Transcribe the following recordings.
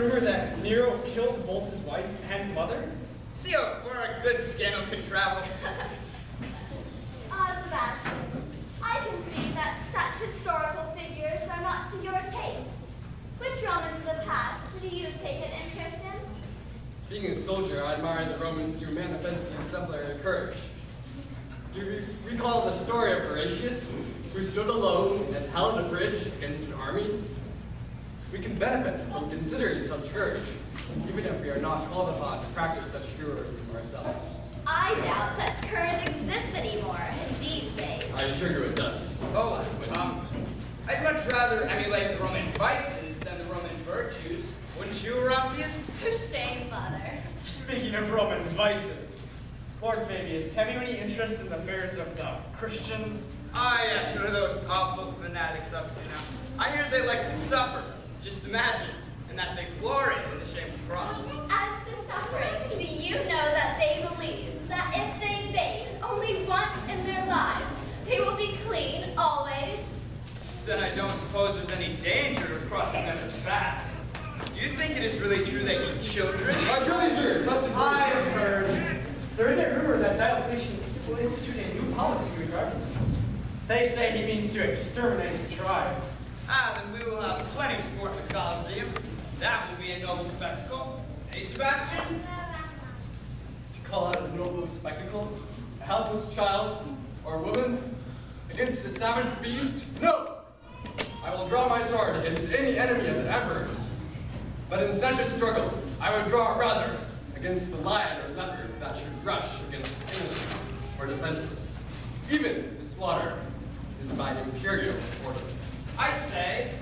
rumor that Nero killed both his wife and mother? See how far a good scandal can travel. Sebastian, I can see that such historical figures are not to your taste. Which Romans of the past do you take an interest in? Being a soldier, I admired the Romans who manifested exemplary courage. Do you recall the story of Horatius, who stood alone and held a bridge against an army? We can benefit from considering such courage, even if we are not called upon to practice such heroism ourselves. I doubt such courage exists anymore in these days. I assure you it does. Oh, I wouldn't. I'd much rather emulate the Roman vices than the Roman virtues. Wouldn't you, Horatius? For shame, mother. Speaking of Roman vices, Lord Fabius, have you any interest in the affairs of the Christians? Ah, yes, what are those awful fanatics up to now? I hear they like to suffer, just imagine, and that they glory in the shameful cross. As to suffering, do you know that they believe that if they bathe only once in their lives, they will be clean always? Then I don't suppose there's any danger of crossing them as fast. Do you think it is really true they eat children? Truly, sir, I have heard. There is a rumor that Diocletian will institute a new policy regarding this. They say he means to exterminate the tribe. Ah, then we will have plenty of sport in the Colosseum. That will be a noble spectacle. Hey, Sebastian? To call out a noble spectacle, a helpless child or woman against a savage beast? No! I will draw my sword against any enemy of the emperor's. But in such a struggle, I would draw it rather against the lion or leopard that should rush against the innocent or defenseless. Even the slaughter is my imperial order. I say,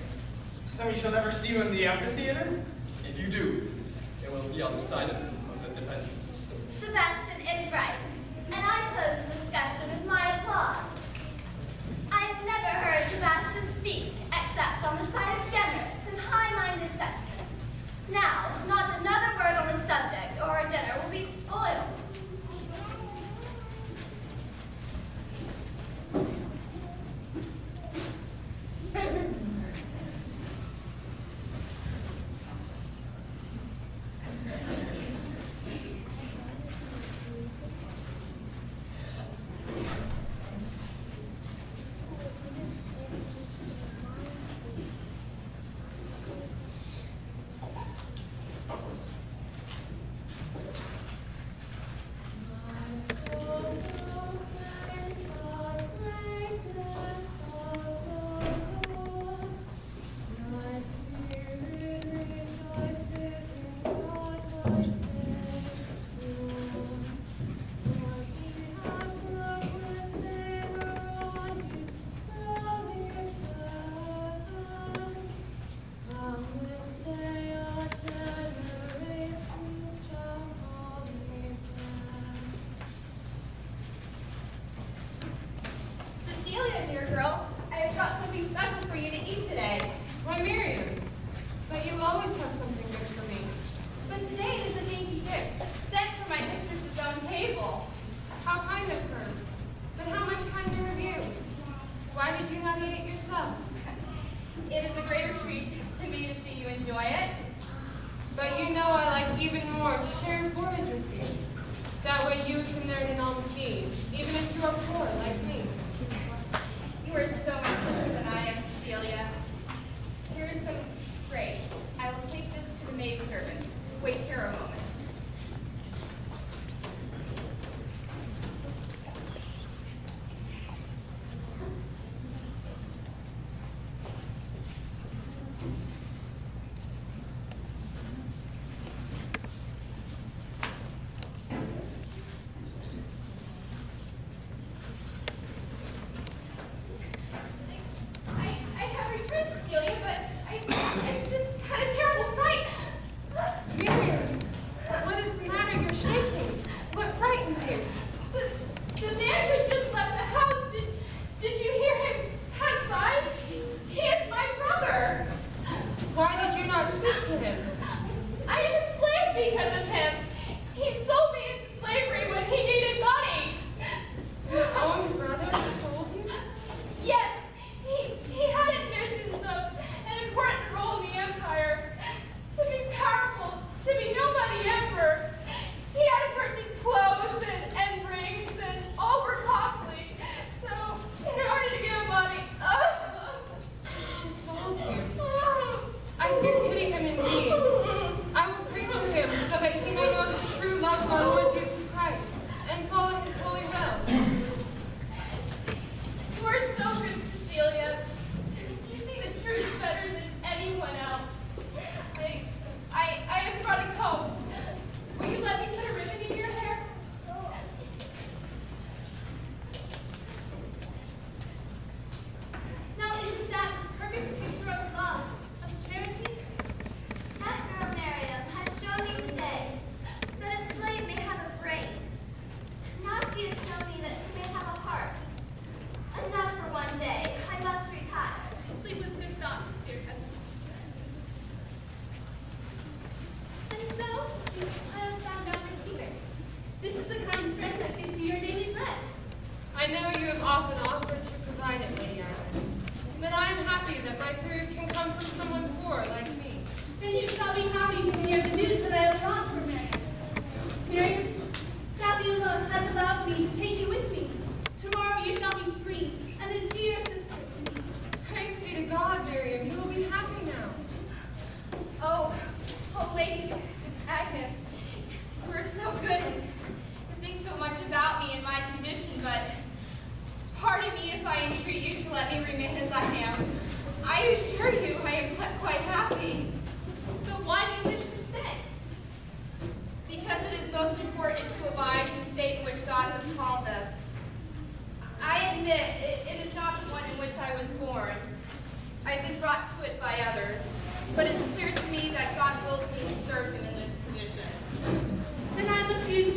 So we shall never see you in the amphitheater? If you do, it will be on the side of the defenseless. Sebastian is right, and I close the discussion with my applause. I've never heard Sebastian speak except on the side of generous and high-minded sentiment. Now, not another word on the subject, or our dinner will be spoiled.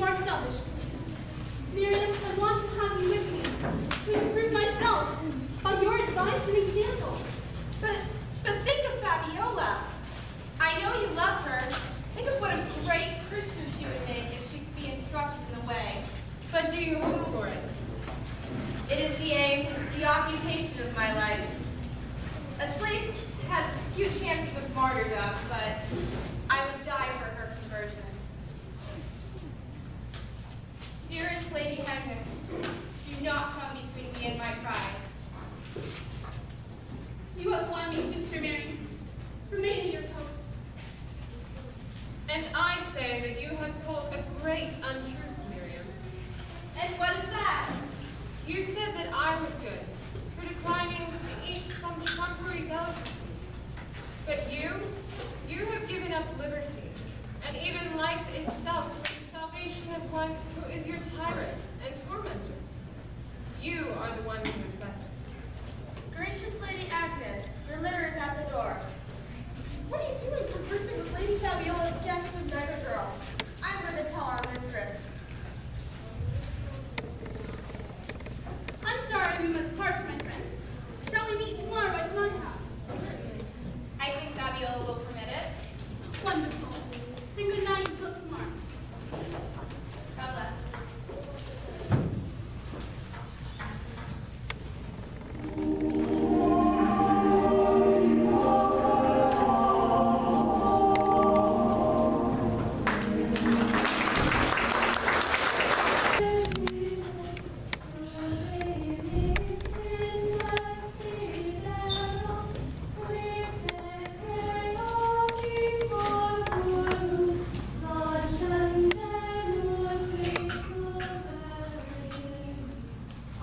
are selfish. Miriam, I want to have you with me to improve myself by your advice and example. But think of Fabiola. I know you love her. Think of what a great Christian she would make if she could be instructed in the way. But do you hope for it? It is the aim, the occupation of my life. A slave has few chances of martyrdom, but I would die for her conversion. Dearest Lady Agnes, do not come between me and my pride. You have won me, Sister Mary. Remain in your post. And I say that you have told a great untruth, Miriam. And what is that? You said that I was good for declining to eat some trumpery delicacy. But you have given up liberty, and even life itself for the salvation of one who is your tyrant and tormentor. You are the one who is better. Gracious Lady Agnes, your litter is at the door. What are you doing conversing with Lady Fabiola's guest and beggar girl? I'm going to tell our mistress. I'm sorry we must part, my friends. Shall we meet tomorrow at my house? I think Fabiola will permit it. Wonderful. Then good night until tomorrow. God bless.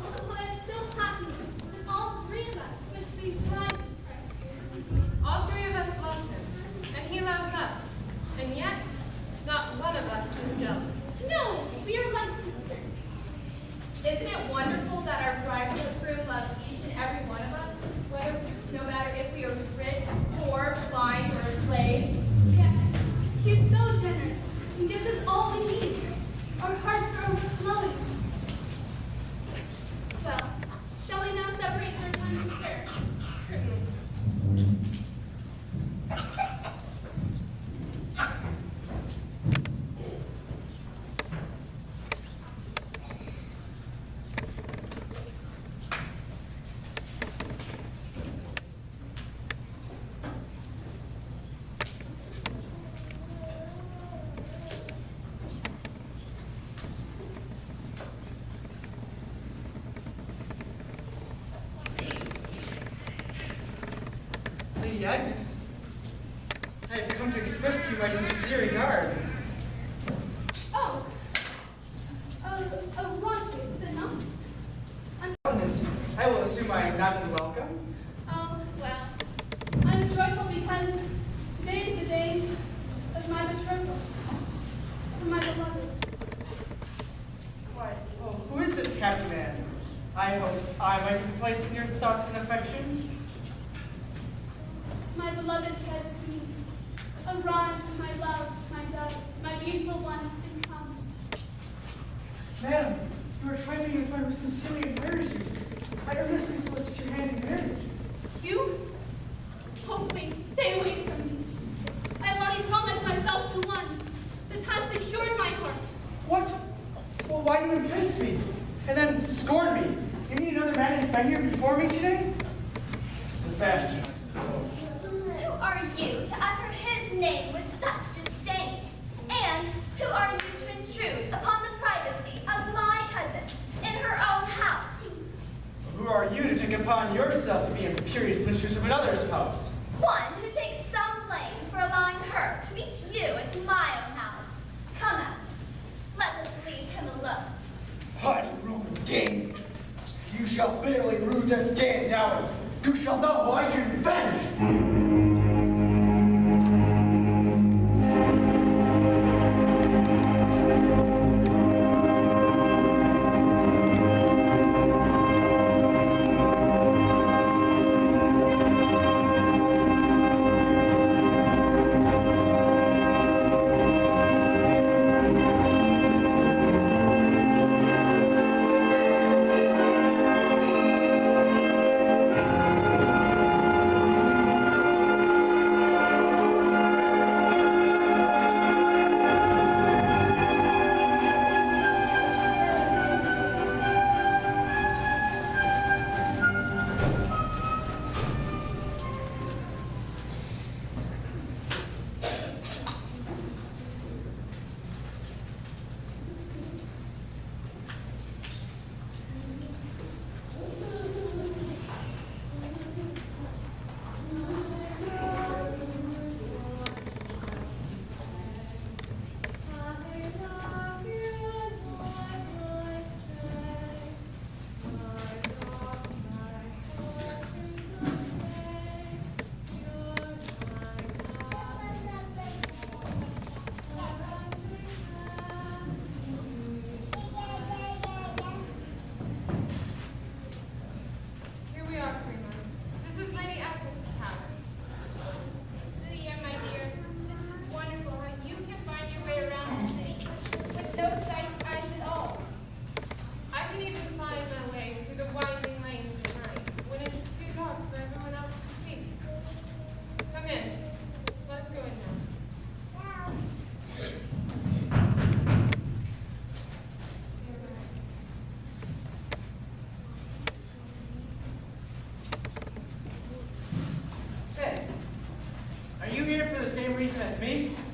Oh, I am so happy that all three of us wish to be bride in Christ. All three of us love him, and he loves us. And yet, not one of us is jealous. No, we are like sisters. Isn't it wonderful that our bridegroom loves each and every one of us, whether no matter if we are rich, poor, blind, or a slave? Yes, he's so generous and gives us all we need. Our hearts are overflowing. Well, shall we now separate for a time to prayer? Certainly. Lady Agnes, I have come to express to you my sincere regard. Oh, Roger, is it not? I will assume I am not unwelcome. Oh, well, I'm joyful because today is the day of my betrothal, for my beloved. Why, oh, who is this happy man? I hope I might have a place in your thoughts and affections. My beloved says to me, arise, my love, my dove, my beautiful one, and come. Madam, you are trifling with one who sincerely admires you. I earnestly solicit your hand in marriage. You? Oh, please, stay away from me. I have already promised myself to one that has secured my heart. What? Well, why do you entice me? And then scorn me? You mean another man has been here before me today? Sebastian, I suppose. Who are you to utter his name with such disdain? And who are you to intrude upon the privacy of my cousin in her own house? Who are you to take upon yourself to be imperious mistress of another's house? One who takes some blame for allowing her to meet you at my own house. Come out. Let us leave him alone. Haughty Roman dame, you shall bitterly rue this day and hour. You shall know how I can revenge.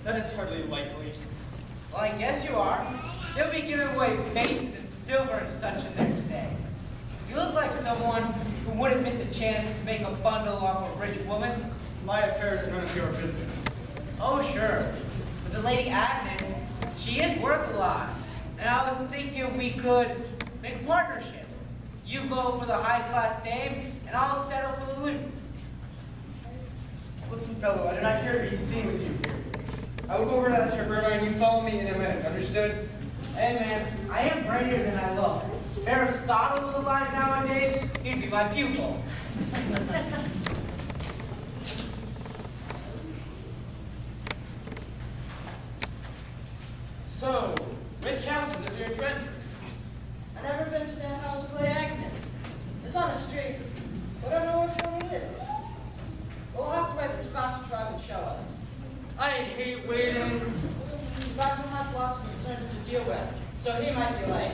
That is hardly likely. Well, I guess you are. They'll be giving away maces and silver and such in there today. You look like someone who wouldn't miss a chance to make a bundle off a rich woman. My affairs are none of your business. Oh, sure. But the Lady Agnes, she is worth a lot. And I was thinking we could make a partnership. You go for the high-class dame, and I'll settle for the Loew. Listen, fellow, I do not care to be seen with you here. I will go over to that taberna and you follow me in a minute, understood? Hey, man, I am brighter than I look. If Aristotle was alive nowadays, he'd be my pupil. So, which house is it you're in? I've never been to the house of Lady Agnes. It's on the street. We don't know which one it is. We'll have to wait for Sebastian to drive and show us. I hate waiting. Sebastian has lots of concerns to deal with, so he might be late.